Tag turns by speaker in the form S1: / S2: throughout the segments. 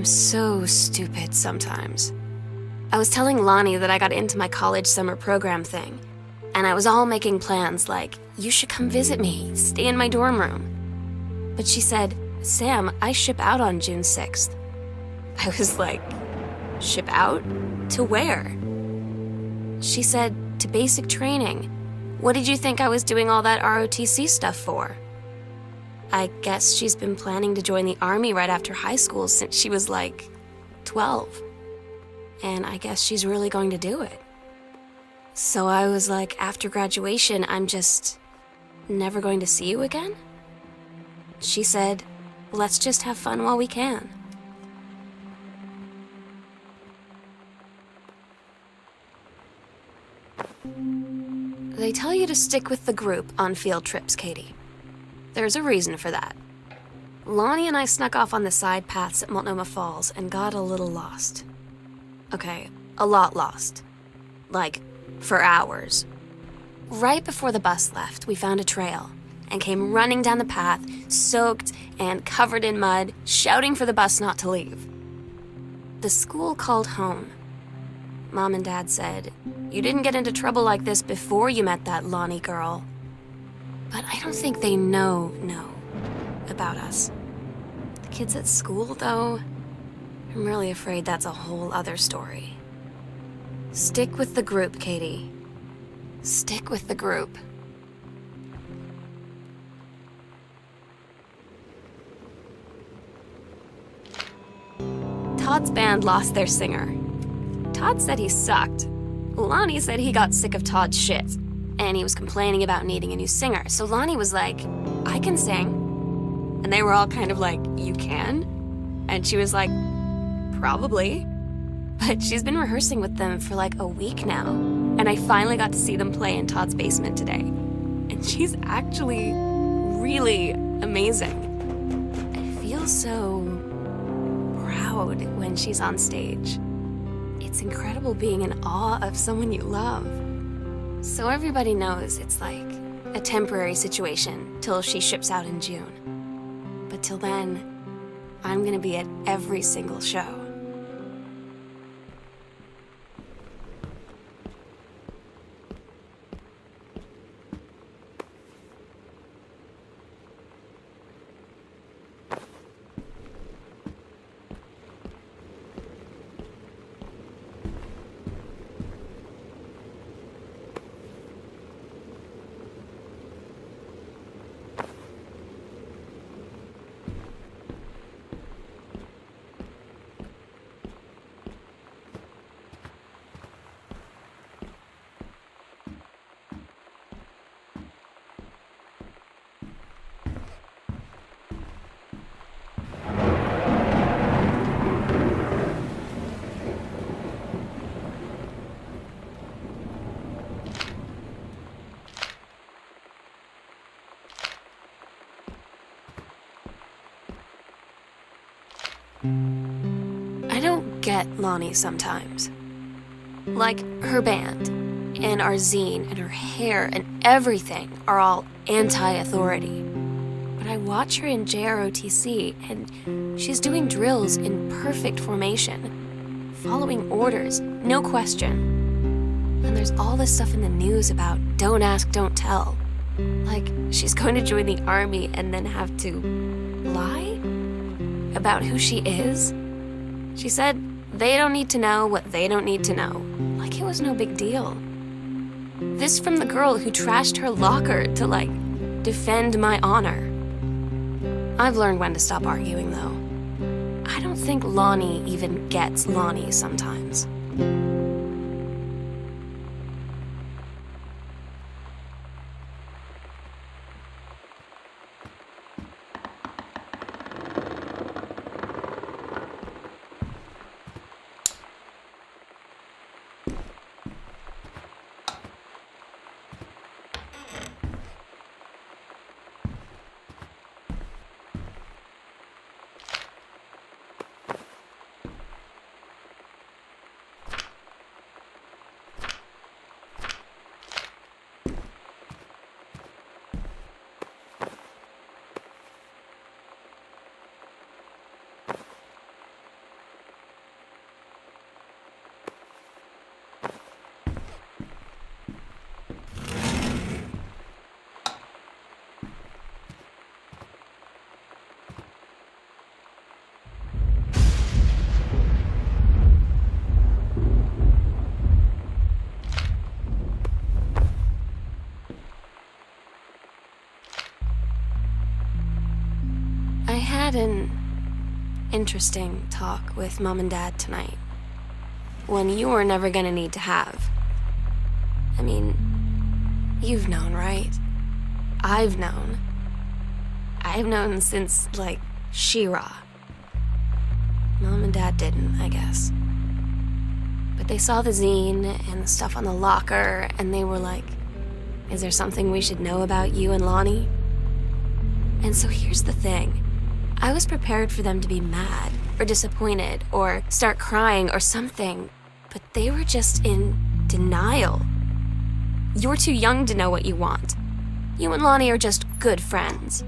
S1: I'm so stupid sometimes. I was telling Lonnie that I got into my college summer program thing, and I was all making plans like, you should come visit me, stay in my dorm room. But she said, Sam, I ship out on June 6th. I was like, ship out? To where? She said, to basic training. What did you think I was doing all that ROTC stuff for? I guess she's been planning to join the Army right after high school since she was like 12. And I guess she's really going to do it. So I was like, after graduation, I'm just never going to see you again? She said, let's just have fun while we can. They tell you to stick with the group on field trips, Katie. There's a reason for that. Lonnie and I snuck off on the side paths at Multnomah Falls and got a little lost. Okay, a lot lost. Like, for hours. Right before the bus left, we found a trail and came running down the path, soaked and covered in mud, shouting for the bus not to leave. The school called home. Mom and Dad said, you didn't get into trouble like this before you met that Lonnie girl. But I don't think they know about us. The kids at school, though, I'm really afraid that's a whole other story. Stick with the group, Katie. Stick with the group. Todd's band lost their singer. Todd said he sucked. Lonnie said he got sick of Todd's shit, and he was complaining about needing a new singer. So Lonnie was like, I can sing. And they were all kind of like, you can? And she was like, probably. But she's been rehearsing with them for like a week now. And I finally got to see them play in Todd's basement today. And she's actually really amazing. I feel so proud when she's on stage. It's incredible being in awe of someone you love. So everybody knows it's like a temporary situation till she ships out in June. But till then, I'm gonna be at every single show. I don't get Lonnie sometimes. Like, her band, and our zine, and her hair, and everything are all anti-authority. But I watch her in JROTC, and she's doing drills in perfect formation, following orders, no question. And there's all this stuff in the news about don't ask, don't tell. Like, she's going to join the Army and then have to lie about who she is. She said they don't need to know what they don't need to know. Like it was no big deal. This from the girl who trashed her locker to, like, defend my honor. I've learned when to stop arguing, though. I don't think Lonnie even gets Lonnie sometimes. had an interesting talk with Mom and Dad tonight. One you were never gonna need to have. I mean, you've known, right? I've known. I've known since, like, She-Ra. Mom and Dad didn't, I guess. But they saw the zine and the stuff on the locker, and they were like, is there something we should know about you and Lonnie? And so here's the thing. I was prepared for them to be mad, or disappointed, or start crying, or something. But they were just in denial. You're too young to know what you want. You and Lonnie are just good friends.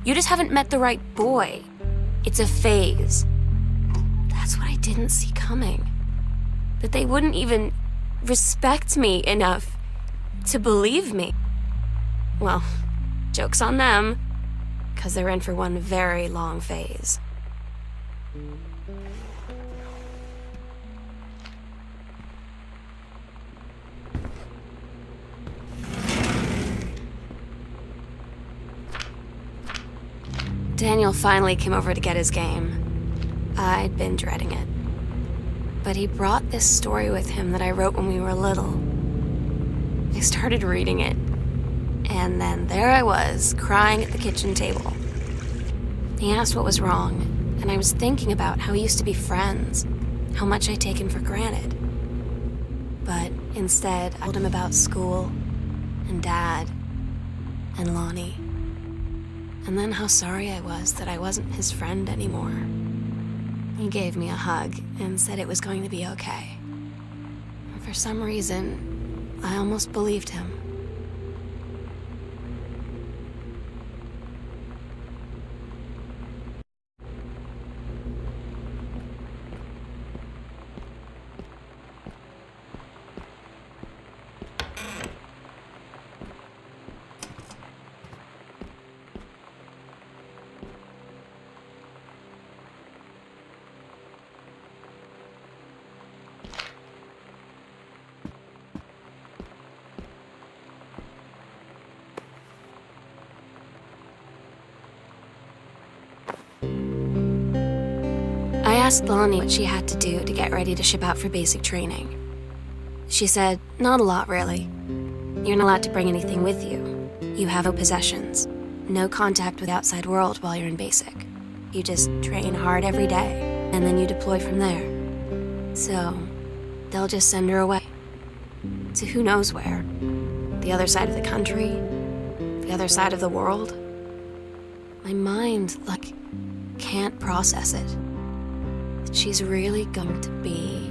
S1: You just haven't met the right boy. It's a phase. That's what I didn't see coming. That they wouldn't even respect me enough to believe me. Well, joke's on them, 'cause they're in for one very long phase. Daniel finally came over to get his game. I'd been dreading it. But he brought this story with him that I wrote when we were little. I started reading it, and then there I was, crying at the kitchen table. He asked what was wrong, and I was thinking about how we used to be friends, how much I'd taken for granted. But instead, I told him about school, and Dad, and Lonnie, and then how sorry I was that I wasn't his friend anymore. He gave me a hug and said it was going to be okay. For some reason, I almost believed him. I asked Lonnie what she had to do to get ready to ship out for basic training. She said, not a lot, really. You're not allowed to bring anything with you. You have no possessions, no contact with the outside world while you're in basic. You just train hard every day, and then you deploy from there. So, they'll just send her away. To who knows where. The other side of the country, the other side of the world. My mind, can't process it. She's really going to be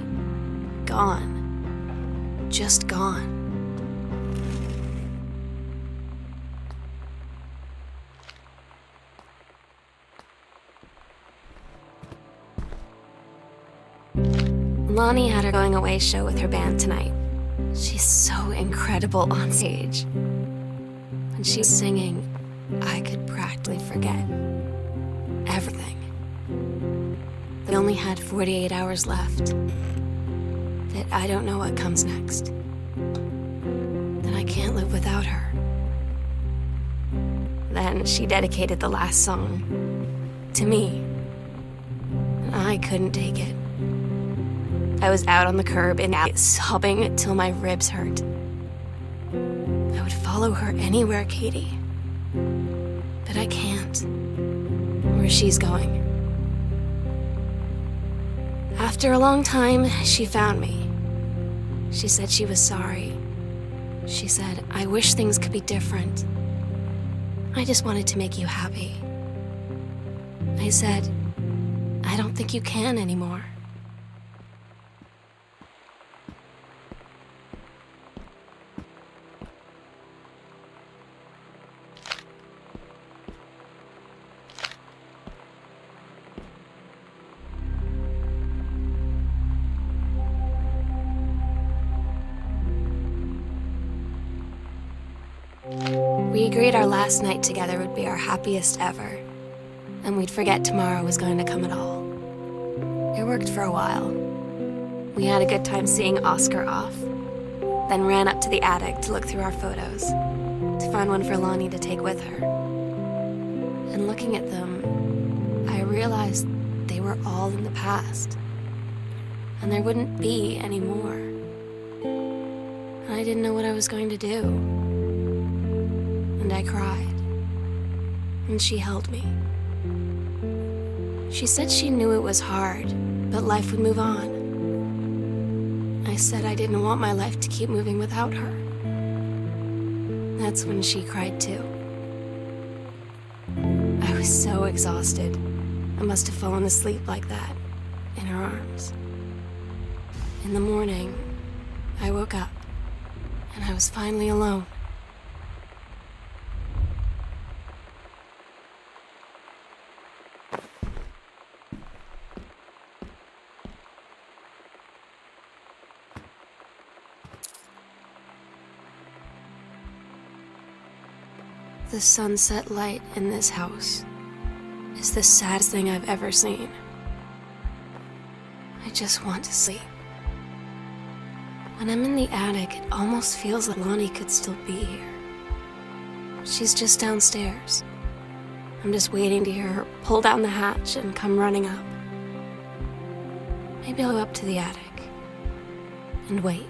S1: gone. Just gone. Lonnie had her going away show with her band tonight. She's so incredible on stage. When she was singing, I could practically forget everything. They only had 48 hours left. That I don't know what comes next. That I can't live without her. Then she dedicated the last song to me. And I couldn't take it. I was out on the curb and sobbing till my ribs hurt. I would follow her anywhere, Katie. But I can't. Where she's going. After a long time, she found me. She said she was sorry. She said, I wish things could be different. I just wanted to make you happy. I said, I don't think you can anymore. We agreed our last night together would be our happiest ever, and we'd forget tomorrow was going to come at all. It worked for a while. We had a good time seeing Oscar off, then ran up to the attic to look through our photos, to find one for Lonnie to take with her. And looking at them, realized they were all in the past, and there wouldn't be any more. And I didn't know what I was going to do. And I cried, and she held me. She said she knew it was hard, but life would move on. I said I didn't want my life to keep moving without her. That's when she cried too. I was so exhausted. I must have fallen asleep like that, in her arms. In the morning, I woke up, and I was finally alone. The sunset light in this house is the saddest thing I've ever seen. I just want to sleep. When I'm in the attic, it almost feels like Lonnie could still be here. She's just downstairs. I'm just waiting to hear her pull down the hatch and come running up. Maybe I'll go up to the attic and wait.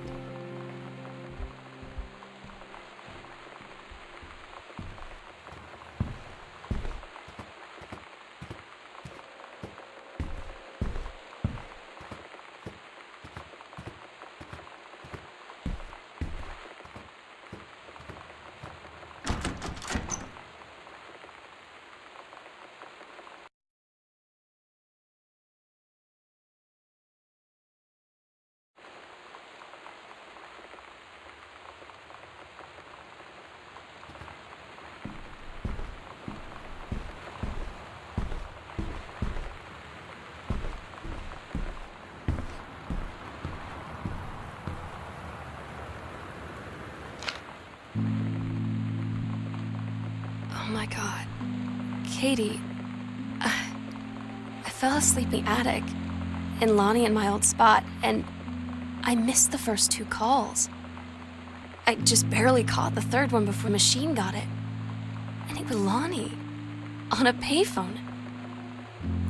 S1: Oh my God. Katie, I fell asleep in the attic, in Lonnie and my old spot, and I missed the first 2 calls. I just barely caught the third one before Machine got it. And it was Lonnie, on a payphone.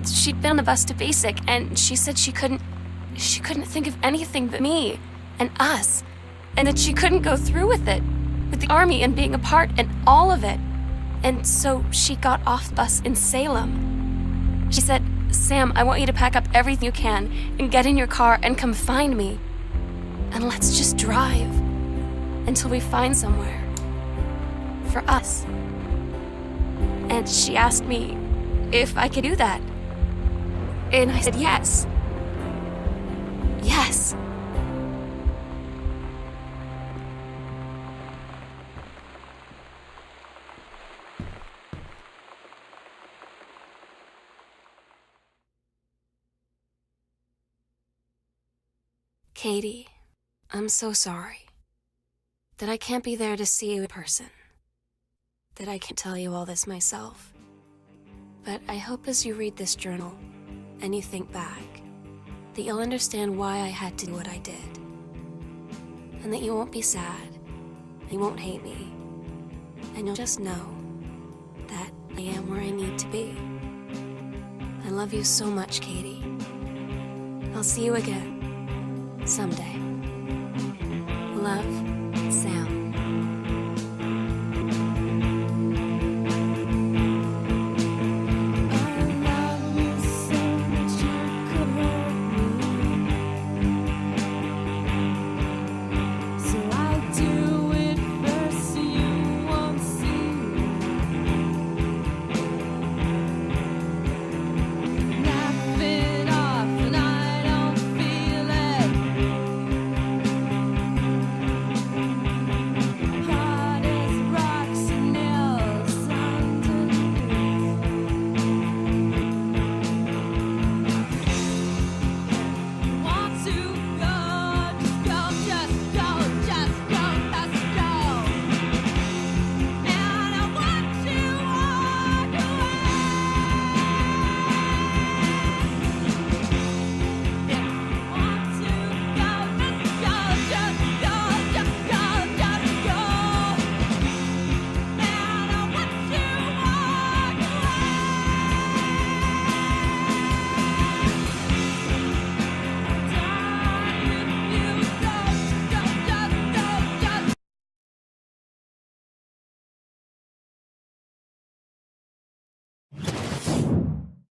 S1: She'd been on the bus to Basic, and she said she couldn't think of anything but me and us, and that she couldn't go through with it, with the Army and being a part and all of it. And so she got off the bus in Salem. She said, "Sam, I want you to pack up everything you can and get in your car and come find me. And let's just drive until we find somewhere for us." And she asked me if I could do that. And I said yes. Yes. Katie, I'm so sorry that I can't be there to see you in person, that I can't tell you all this myself. But I hope as you read this journal and you think back, that you'll understand why I had to do what I did, and that you won't be sad, and you won't hate me, and you'll just know that I am where I need to be. I love you so much, Katie. I'll see you again. Someday. Love,